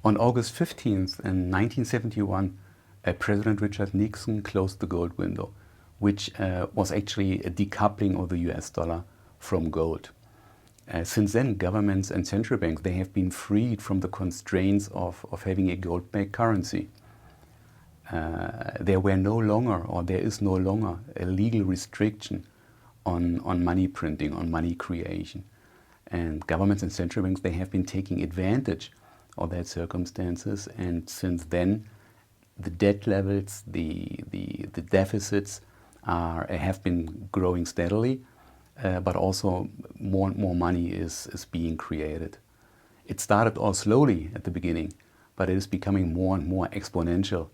On August 15th in 1971, President Richard Nixon closed the gold window, which was actually a decoupling of the US dollar from gold. Since then, governments and central banks, they have been freed from the constraints of having a gold-backed currency. There is no longer a legal restriction on money printing, on money creation. And governments and central banks, they have been taking advantage of that circumstances, and since then the debt levels, the deficits have been growing steadily, but also more and more money is being created. It started all slowly at the beginning, but it is becoming more and more exponential.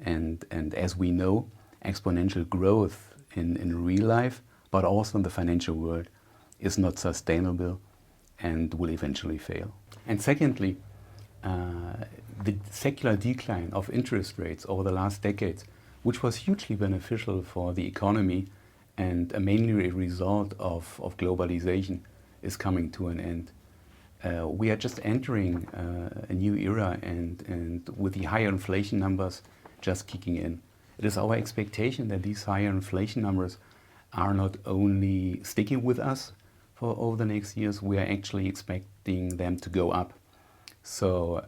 And as we know, exponential growth in real life, but also in the financial world, is not sustainable and will eventually fail. And secondly, the secular decline of interest rates over the last decades, which was hugely beneficial for the economy and mainly a result of globalization, is coming to an end. We are just entering a new era, and with the higher inflation numbers just kicking in. It is our expectation that these higher inflation numbers are not only sticking with us for over the next years, we are actually expecting them to go up. So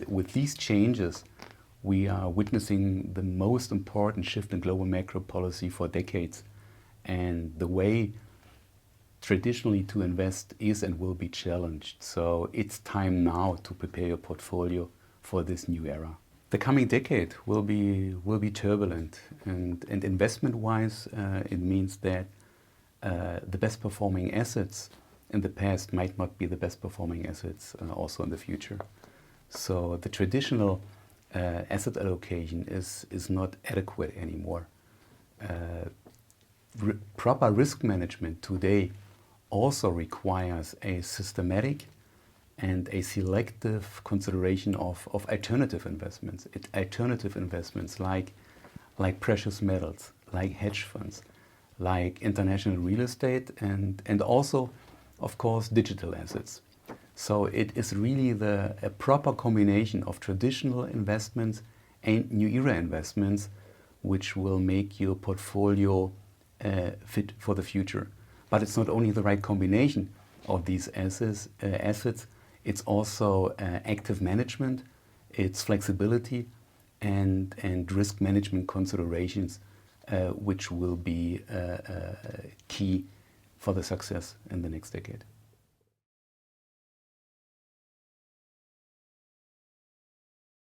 with these changes, we are witnessing the most important shift in global macro policy for decades. And the way traditionally to invest is and will be challenged. So it's time now to prepare your portfolio for this new era. The coming decade will be turbulent, and investment-wise, it means that the best performing assets in the past might not be the best performing assets also in the future. So the traditional asset allocation is not adequate anymore. Proper risk management today also requires a systematic and a selective consideration of alternative investments. Alternative investments like precious metals, like hedge funds, like international real estate, and also, of course, digital assets. So it is really a proper combination of traditional investments and new era investments which will make your portfolio fit for the future. But it's not only the right combination of these assets, it's also active management, it's flexibility and risk management considerations which will be key for the success in the next decade.